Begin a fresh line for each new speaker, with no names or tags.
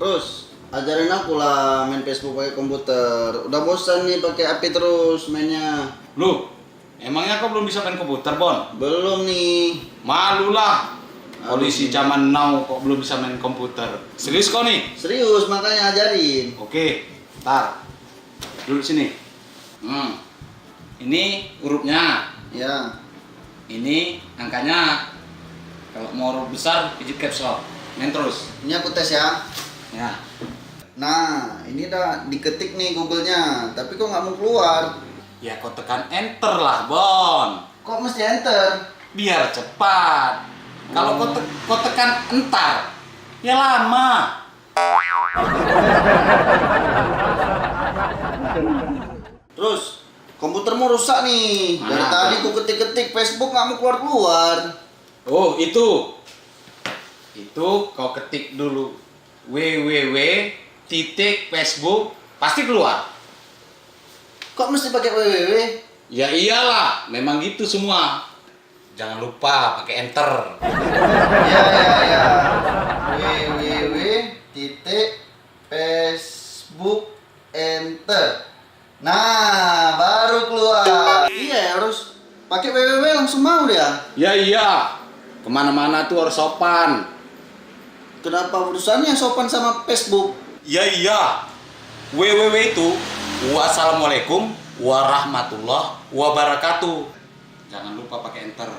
Terus ajarin aku lah main Facebook pakai komputer. Udah bosan nih pakai HP terus mainnya.
Lu, emangnya kau belum bisa main komputer, Bon?
Belum nih.
Malulah. Polisi zaman now kok belum bisa main komputer. Serius kau nih?
Serius makanya ajarin.
Oke, tar. Duduk sini. Ini hurufnya.
Ya.
Ini angkanya. Kalau mau huruf besar, pijit caps lock. Main terus.
Ini aku tes ya.
Ya.
Nah, ini udah diketik nih Google-nya, tapi kok nggak mau keluar?
Ya kau tekan enter lah, Bon.
Kok mesti enter?
Biar cepat. Kalau kau tekan entar, ya lama.
Terus, komputermu rusak nih. Dari
Mana?
tadi ku ketik-ketik Facebook nggak mau keluar-keluar.
Oh, itu kau ketik dulu www.facebook pasti keluar.
Kok mesti pakai www?
Ya iyalah, memang gitu semua. Jangan lupa pakai enter.
Ya. www.facebook enter. Nah, baru keluar. Iya, harus pakai www langsung mau dia.
Ya iya, kemana-mana tuh harus sopan.
Kenapa urusannya sopan sama Facebook?
Ya iya, www itu wassalamualaikum warahmatullahi wabarakatuh. Jangan lupa pakai enter.